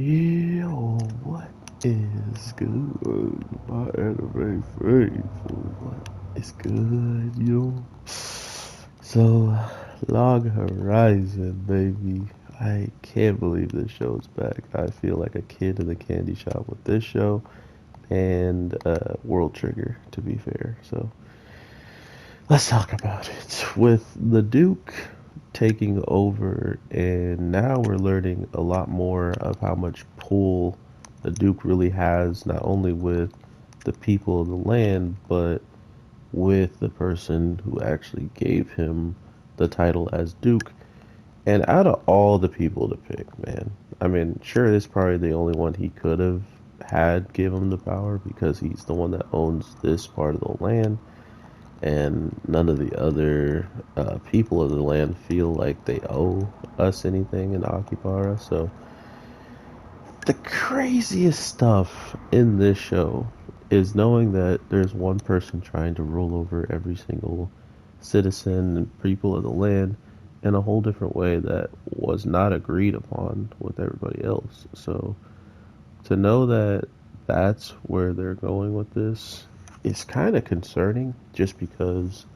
Yo, what is good? My anime faithful. What is good, yo? So, Log Horizon, baby. I can't believe this show's back. I feel like a kid in the candy shop with this show and World Trigger, to be fair. So, let's talk about it. With the Duke taking over, and now we're learning a lot more of how much pull the Duke really has, not only with the people of the land, but with the person who actually gave him the title as Duke. And out of all the people to pick, man, I mean, sure, this is probably the only one he could have had give him the power because he's the one that owns this part of the land, and none of the other people of the land feel like they owe us anything and occupy us. So the craziest stuff in this show is knowing that there's one person trying to rule over every single citizen and people of the land in a whole different way that was not agreed upon with everybody else. So to know that that's where they're going with this is kind of concerning just because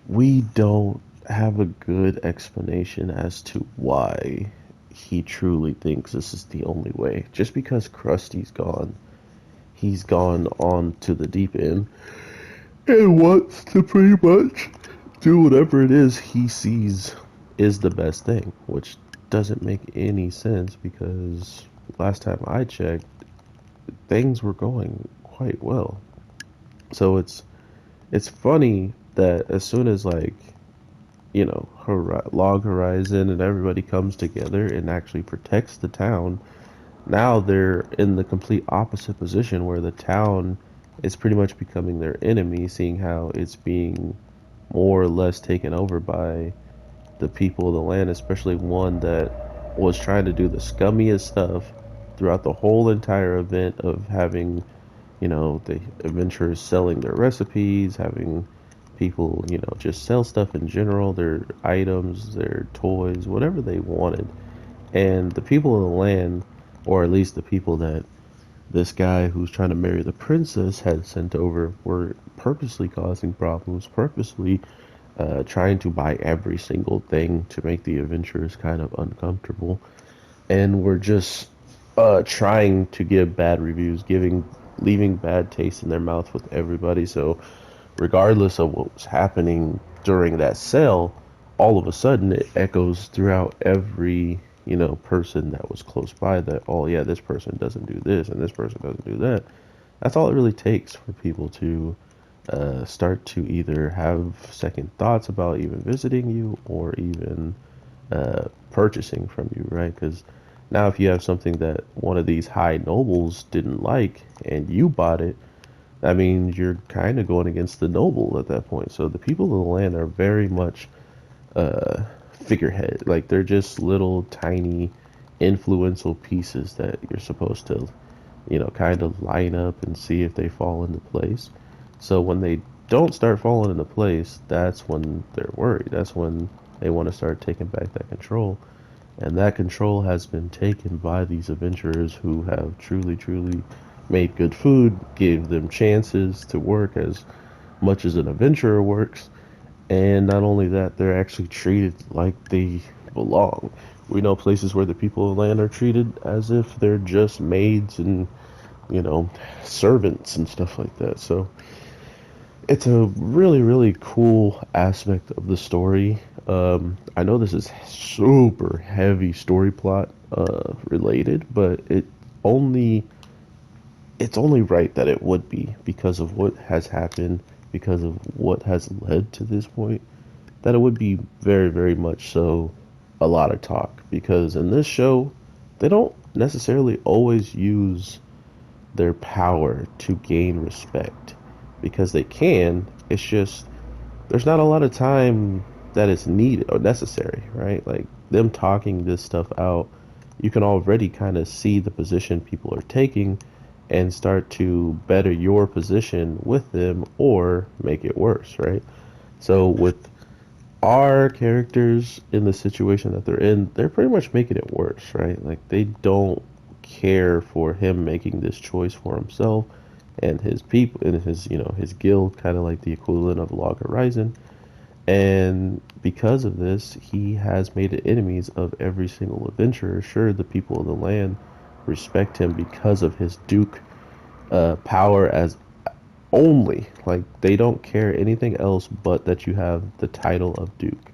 we don't have a good explanation as to why he truly thinks this is the only way. Just because Krusty's gone, he's gone on to the deep end and wants to pretty much do whatever it is he sees is the best thing, which doesn't make any sense because last time I checked, things were going quite well. So it's funny that as soon as like Log Horizon and everybody comes together and actually protects the town, now they're in the complete opposite position where the town is pretty much becoming their enemy, seeing how it's being more or less taken over by the people of the land, especially one that was trying to do the scummiest stuff throughout the whole entire event of having, the adventurers selling their recipes, having people, just sell stuff in general, their items, their toys, whatever they wanted. And the people of the land, or at least the people that this guy who's trying to marry the princess had sent over, were purposely causing problems, purposely trying to buy every single thing to make the adventurers kind of uncomfortable. And were just trying to give bad reviews, leaving bad taste in their mouth with everybody. So regardless of what was happening during that sale, all of a sudden it echoes throughout every, person that was close by that, oh yeah, this person doesn't do this and this person doesn't do that. That's all it really takes for people to start to either have second thoughts about even visiting you or even purchasing from you, right? Because now if you have something that one of these high nobles didn't like and you bought it, that means you're kind of going against the noble at that point. So the people of the land are very much figurehead. Like they're just little tiny influential pieces that you're supposed to, kind of line up and see if they fall into place. So when they don't start falling into place, that's when they're worried. That's when they want to start taking back that control. And that control has been taken by these adventurers who have truly, truly made good food, gave them chances to work as much as an adventurer works, and not only that, they're actually treated like they belong. We know places where the people of the land are treated as if they're just maids and, servants and stuff like that. So it's a really, really cool aspect of the story. I know this is super heavy story plot related, but only it's only right that it would be because of what has happened, because of what has led to this point, that it would be very, very much so a lot of talk. Because in this show, they don't necessarily always use their power to gain respect. Because they can, it's just there's not a lot of time that is needed or necessary, right? Like them talking this stuff out, you can already kind of see the position people are taking and start to better your position with them or make it worse, right? So with our characters in the situation that they're in, they're pretty much making it worse, right? Like they don't care for him making this choice for himself and his people and his, his guild, kind of like the equivalent of Loghorizon. And because of this, he has made it enemies of every single adventurer. Sure, the people of the land respect him because of his Duke power as only. Like, they don't care anything else but that you have the title of Duke.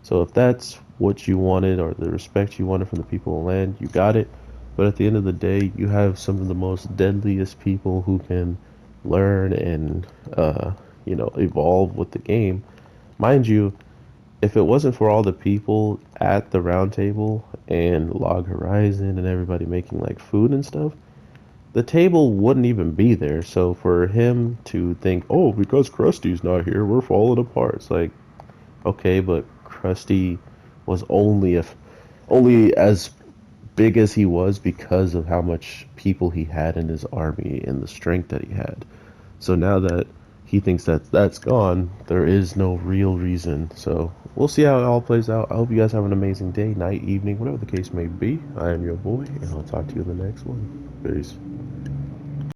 So if that's what you wanted or the respect you wanted from the people of the land, you got it. But at the end of the day, you have some of the most deadliest people who can learn and, evolve with the game. Mind you, if it wasn't for all the people at the round table and Log Horizon and everybody making like food and stuff, the table wouldn't even be there. So for him to think, oh, because Krusty's not here, we're falling apart. It's like, okay, but Krusty was only as big as he was because of how much people he had in his army and the strength that he had. So now that he thinks that that's gone, there is no real reason. So we'll see how it all plays out. I hope you guys have an amazing day, night, evening, whatever the case may be. I am your boy, and I'll talk to you in the next one. Peace.